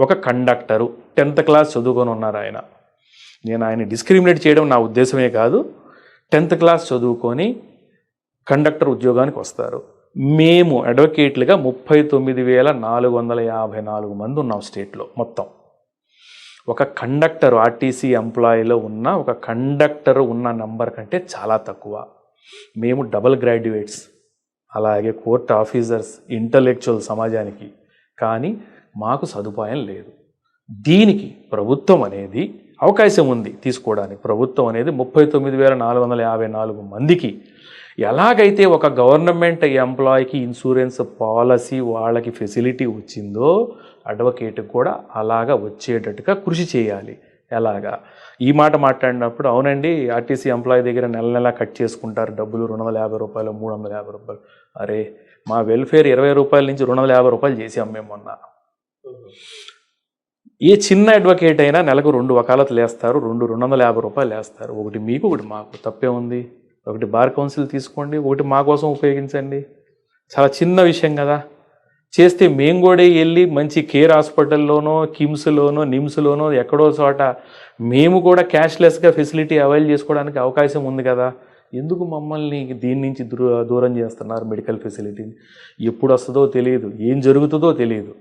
ఒక conductor 10th class చదువుకొని ఉన్నారు ఆయన. నేను ఆయన డిస్క్రిమినేట్ చేయడం నా ఉద్దేశమే కాదు. 10th క్లాస్ చదువుకొని కండక్టర్ ఉద్యోగానికి వస్తారు. మేము అడ్వకేట్లుగా 39,454 మంది ఉన్నాం స్టేట్లో మొత్తం. ఒక కండక్టర్ ఆర్టీసీ ఎంప్లాయీలో ఉన్న ఒక కండక్టర్ ఉన్న నంబర్ కంటే చాలా తక్కువ. మేము డబుల్ గ్రాడ్యుయేట్స్, అలాగే కోర్ట్ ఆఫీసర్స్, ఇంటలెక్చువల్ సమాజానికి, కానీ మాకు సదుపాయం లేదు. దీనికి ప్రభుత్వం అనేది అవకాశం ఉంది తీసుకోవడానికి. ప్రభుత్వం అనేది 39,454 మందికి ఎలాగైతే ఒక గవర్నమెంట్ ఎంప్లాయీకి ఇన్సూరెన్స్ పాలసీ వాళ్ళకి ఫెసిలిటీ వచ్చిందో అడ్వకేట్కి కూడా అలాగా వచ్చేటట్టుగా కృషి చేయాలి. ఎలాగా ఈ మాట మాట్లాడినప్పుడు అవునండి ఆర్టీసీ ఎంప్లాయీ దగ్గర నెల నెల కట్ చేసుకుంటారు డబ్బులు, 250 రూపాయలు, 350 రూపాయలు. అరే మా వెల్ఫేర్ 20 రూపాయల నుంచి 250 రూపాయలు చేసాం మేము మొన్న. ఏ చిన్న అడ్వకేట్ అయినా నెలకు 2 వకాలతులు వేస్తారు, 250 రూపాయలు వేస్తారు. ఒకటి మీకు, ఒకటి మాకు. తప్పే ఉంది? ఒకటి బార్ కౌన్సిల్ తీసుకోండి, ఒకటి మా కోసం ఉపయోగించండి. చాలా చిన్న విషయం కదా. చేస్తే మేము కూడా వెళ్ళి మంచి కేర్ హాస్పిటల్లోనో, కిమ్స్లోనో, నిమ్స్లోనో ఎక్కడో చోట మేము కూడా క్యాష్లెస్గా ఫెసిలిటీ అవైల్ చేసుకోవడానికి అవకాశం ఉంది కదా. ఎందుకు మమ్మల్ని దీని నుంచి దూరం చేస్తున్నారు? మెడికల్ ఫెసిలిటీ ఎప్పుడు వస్తుందో తెలియదు, ఏం జరుగుతుందో తెలియదు.